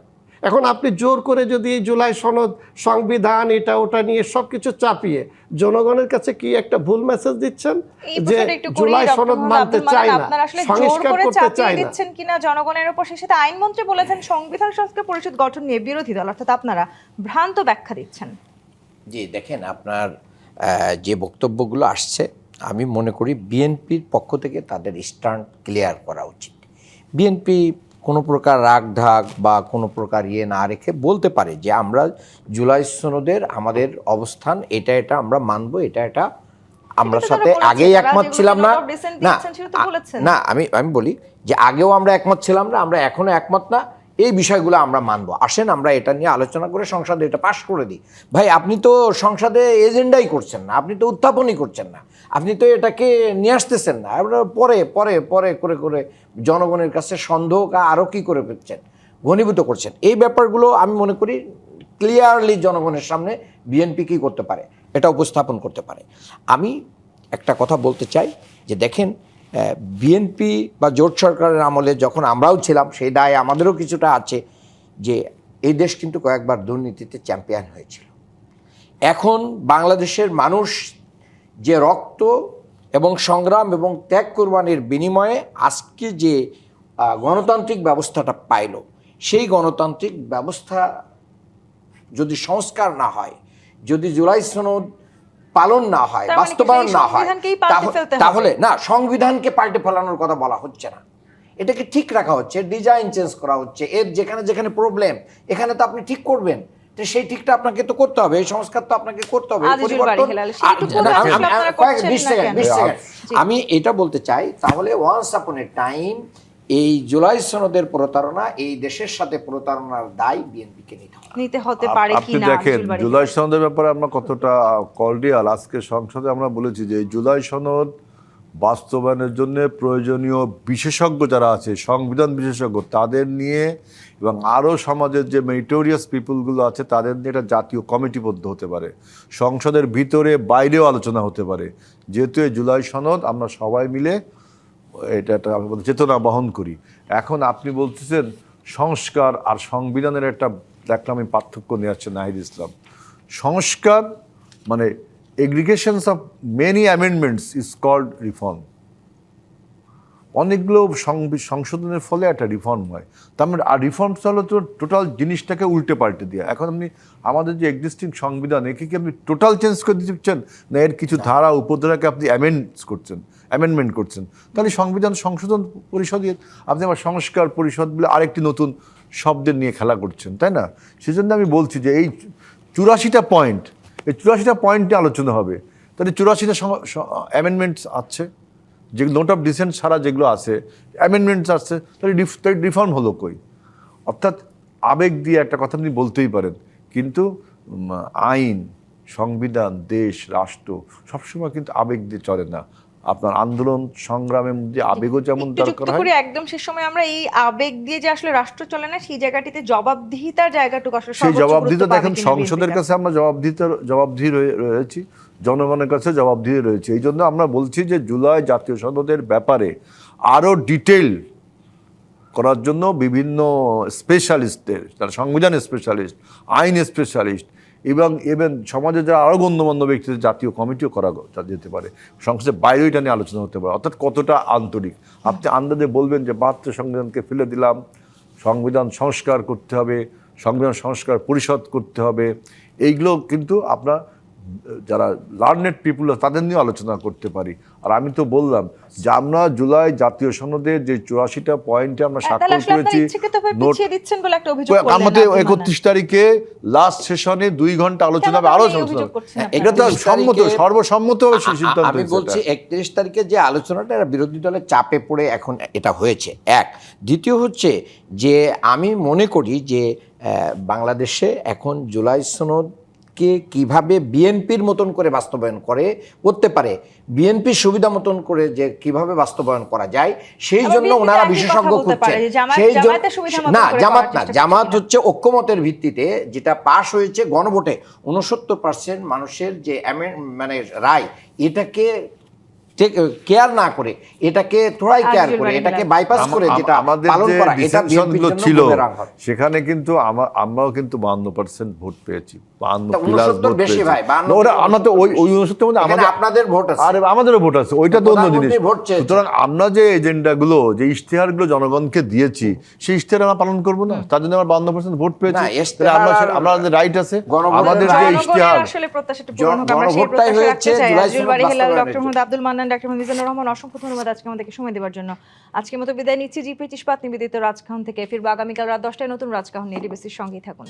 এখন আপনি জোর করে যদি এই জুলাই সনদ, সংবিধান, এটা ওটা নিয়ে সব কিছু চাপিয়ে জনগণের কাছে কি একটা ভুল মেসেজ দিচ্ছেন যে জুলাই সনদ মানতে চায় না, সংস্কার করতে চায় না। দিচ্ছেন কিনা জনগণের উপর? সেই সাথে আইনমন্ত্রী বলেছেন সংবিধান সংস্কার পরিষদ গঠন নিয়ে বিরোধী দল অর্থাৎ আপনারা ভ্রান্ত ব্যাখ্যা দিচ্ছেন। জি, দেখেন, আপনার যে বক্তব্যগুলো আসছে, আমি মনে করি বিএনপির পক্ষ থেকে তাদের স্ট্যান্ড ক্লিয়ার করা উচিত। বিএনপি কোনো প্রকার রাগ ঢাক বা কোনো প্রকার না রেখে বলতে পারে যে আমরা জুলাই সনদের আমাদের অবস্থান এটা আমরা মানব, এটা আমরা সাথে আগেই একমত ছিলাম না। না, আমি বলি যে আগেও আমরা একমত ছিলাম না, আমরা এখনো একমত না, এই বিষয়গুলো আমরা মানব। আসেন আমরা এটা নিয়ে আলোচনা করে সংসদে এটা পাশ করে দিই। ভাই, আপনি তো সংসদে এজেন্ডাই করছেন না, আপনি তো উত্থাপনই করছেন না, আপনি তো এটাকে নিয়ে আসতেছেন না। আপনারা পরে পরে পরে করে করে জনগণের কাছে সন্দেহ আরও কী করে ফেলছেন, ঘনীভূত করছেন। এই ব্যাপারগুলো আমি মনে করি ক্লিয়ারলি জনগণের সামনে বিএনপি কী করতে পারে এটা উপস্থাপন করতে পারে। আমি একটা কথা বলতে চাই যে দেখেন, বিএনপি বা জোট সরকারের আমলে যখন আমরাও ছিলাম, সেই দায় আমাদেরও কিছুটা আছে যে এই দেশ কিন্তু কয়েকবার দুর্নীতিতে চ্যাম্পিয়ন হয়েছিল। এখন বাংলাদেশের মানুষ যে রক্ত এবং সংগ্রাম এবং ত্যাগ কোরবানির বিনিময়ে আজকে যে গণতান্ত্রিক ব্যবস্থাটা পাইল, সেই গণতান্ত্রিক ব্যবস্থা যদি সংস্কার না হয়, যদি জুলাই সনদ পালন না হয়, বাস্তবায়ন না হয়, তাহলে না, সংবিধানকে পাল্টে ফেলানোর কথা বলা হচ্ছে না, এটাকে ঠিক রাখা হচ্ছে, ডিজাইন চেঞ্জ করা হচ্ছে। এর যেখানে যেখানে প্রবলেম এখানে তো আপনি ঠিক করবেন, তো সেই ঠিকটা আপনাকে তো করতে হবে, এই সংস্কার তো আপনাকে করতে হবে। আমি এটা বলতে চাই, তাহলে ওয়ান্স আপন এ টাইম এই জুলাই সনদের প্রতারণা, এই দেশের সাথে প্রতারণার দায় বিএনপিকে নিতে হতে পারে কিনা। আপনি দেখেন জুলাই সনদের ব্যাপারে আমরা কতটা কর্ডিয়াল। আজকে সংসদে আমরা বলেছি যে এই জুলাই সনদ বাস্তবায়নের জন্য প্রয়োজনীয় বিশেষজ্ঞ যারা আছে, সংবিধান বিশেষজ্ঞ, তাদের নিয়ে এবং আরও সমাজের যে মেরিটোরিয়াস পিপুলগুলো আছে তাদের নিয়ে একটা জাতীয় কমিটিবদ্ধ হতে পারে, সংসদের ভিতরে বাইরেও আলোচনা হতে পারে। যেহেতু এই জুলাই সনদ আমরা সবাই মিলে এটা চেতনা বহন করি। এখন আপনি বলতেছেন সংস্কার আর সংবিধানের একটা, দেখলাম আমি পার্থক্য নিয়ে আসছে নাহিদ ইসলাম। সংস্কার মানে aggregations of many amendments is called reform. অনেকগুলো সংশোধনের ফলে একটা রিফর্ম হয়। তার মানে আর রিফর্ম হলো তো টোটাল জিনিসটাকে উল্টে পাল্টে দেওয়া। এখন আপনি আমাদের যে এক্সিস্টিং সংবিধান, একে কি আপনি টোটাল চেঞ্জ করে দিচ্ছেন, না এর কিছু ধারা উপধারাকে আপনি অ্যামেন্ডমেন্ট করছেন? তাহলে সংবিধান সংশোধন পরিষদে আপনি আমার সংস্কার পরিষদ বলে আরেকটি নতুন শব্দের নিয়ে খেলা করছেন, তাই না? সেজন্য আমি বলছি যে এই 84টা পয়েন্ট, এই 84টা পয়েন্টে আলোচনা হবে। তাহলে 84টা অ্যামেন্ডমেন্টস আছে, যেগুলো নোট অফ ডিসেন্ট ছাড়া যেগুলো আছে, অ্যামেন্ডমেন্টস আছে, তাহলে রিফর্ম হলো কই? অর্থাৎ আবেগ দিয়ে একটা কথা আপনি বলতেই পারেন, কিন্তু আইন, সংবিধান, দেশ, রাষ্ট্র সবসময় কিন্তু আবেগ দিয়ে চলে না। আপনার আন্দোলন সংগ্রামের মধ্যে আবেগও যেমন একটু দরকার যুক্ত হয়। করে একদম শেষ সময় আমরা এই আবেগ দিয়ে যে আসলে রাষ্ট্র চলে না, সেই জায়গাটিতে জবাবদিহিতার জায়গাটুকু আসলে সেই সর্বোচ্চ জবাবদিহিতা গুরুত্ব পাবে দেখেন, কিনা সংসদের BNP কাছে আমরা জবাবদিহি রয়েছি, জনগণের কাছে জবাবদিহি রয়েছে। এই জন্য আমরা বলছি যে জুলাই জাতীয় সনদের ব্যাপারে আরও ডিটেল করার জন্য বিভিন্ন স্পেশালিস্টদের, যারা সংবিধান স্পেশালিস্ট, আইন স্পেশালিস্ট এবং সমাজে যারা আরও গণ্যমান্য ব্যক্তিদের জাতীয় কমিটিও করা যেতে পারে। সংসদের বাইরেও এটা নিয়ে আলোচনা হতে পারে। অর্থাৎ কতটা আন্তরিক আপনি আন্দাজে বলবেন যে মাত্র সংবিধানকে ফেলে দিলাম, সংবিধান সংস্কার করতে হবে, সংবিধান সংস্কার পরিষদ করতে হবে, এইগুলো কিন্তু আপনার যারা লার্নেড পিপুল তাদের নিয়ে আলোচনা করতে পারি। আর আমি তো বললাম যে আমরা জুলাই জাতীয় সনদের যে 84টা পয়েন্টে আমরা তাহলে স্বাক্ষর আসলে আপনারা করেছি, ইচ্ছাকৃতভাবে পিছিয়ে দিচ্ছেন বলে একটা অভিযোগ করলেন আমাদের আব্দুল মান্নান। 31 তারিখে লাস্ট সেশনে 2 ঘন্টা আলোচনা হবে, কেন আরো আপনি এই অভিযোগ করছেন আপনারা? এটা তো সর্বসম্মতভাবে সিদ্ধান্ত আমি হয়েছে বলছি এটা। 31 তারিখে যে আলোচনাটা, এটা বিরোধী দলের চাপে পড়ে এখন এটা হয়েছে। এক, দ্বিতীয় হচ্ছে যে আমি মনে করি যে বাংলাদেশে এখন জুলাই সনদকে কিভাবে বিএনপির মতন করে বাস্তবায়ন করতে পারে, বিএনপির সুবিধা মতন করে যে কিভাবে বাস্তবায়ন করা যায়, সেই আবার জন্য বিএনপি ওনারা একই বিশেষজ্ঞ কথা বলতে পারে খুঁজছেন। যে সেই জন্য জামায়াতের সুবিধা মতন না, করে জামাত করার না, চেষ্টা জামাত করছেন। হচ্ছে ঐক্যমতের ভিত্তিতে যেটা পাশ হয়েছে গণভোটে 69% মানুষের যে মানে রায়, এটাকে কেয়ার না করে, এটাকে থোড়াই কেয়ার করে, এটাকে বাইপাস করে যেটা আমাদের পালন যে করা, এটা ডিসেনশন বিএনপির গুলো জন্য ছিল বুমেরাং হবে। সেখানে কিন্তু আমরাও কিন্তু 52% ভোট পেয়েছি, 52 তা প্লাস 69 ভোট বেশি পেয়েছি। ভাই, 52 না, ওরা থেকে আমরা তো ওই 69 69 মধ্যে এখানে আমাদের আপনাদের ভোট আছে। আরে আমাদেরও ভোট আছে, ওইটা তো অন্য জিনিস। প্রধানমন্ত্রী ভোট চেয়েছে। সুতরাং আমরা যে এজেন্ডাগুলো, যে ইশতেহারগুলো জনগণকে দিয়েছি, সেই ইশতেহার আমরা পালন করবো না? তার জন্য আমরা 52% ভোট পেয়েছি, না, তাহলে ইশতেহার আমাদের রাইট আছে। গণভোটের আমাদের যে রায়- ইশতেহার, জনগণের আসলে প্রত্যাশাটা পূরণ হোক, আমরা সেই গণভোটটাই প্রত্যাশা হয়েছে রাখতে চাই। জুলাই আজুল সনদ বাড়ি হেলাল, বাস্তবায়নের ডক্টর জন্য। মোহাম্মদ আব্দুল মান্নান, ডক্টর মিজানুর রহমান, অসংখ্য ধন্যবাদ আজকে আমাদেরকে সময় দেওয়ার জন্য। আজকের মতো বিদায় নিচ্ছি জি25 নিবেদিত রাজকাহন থেকে। ফিরবো আগামীকাল রাত 10টায় নতুন রাজকাহন নিয়ে। ডিবিসির সঙ্গেই থাকুন।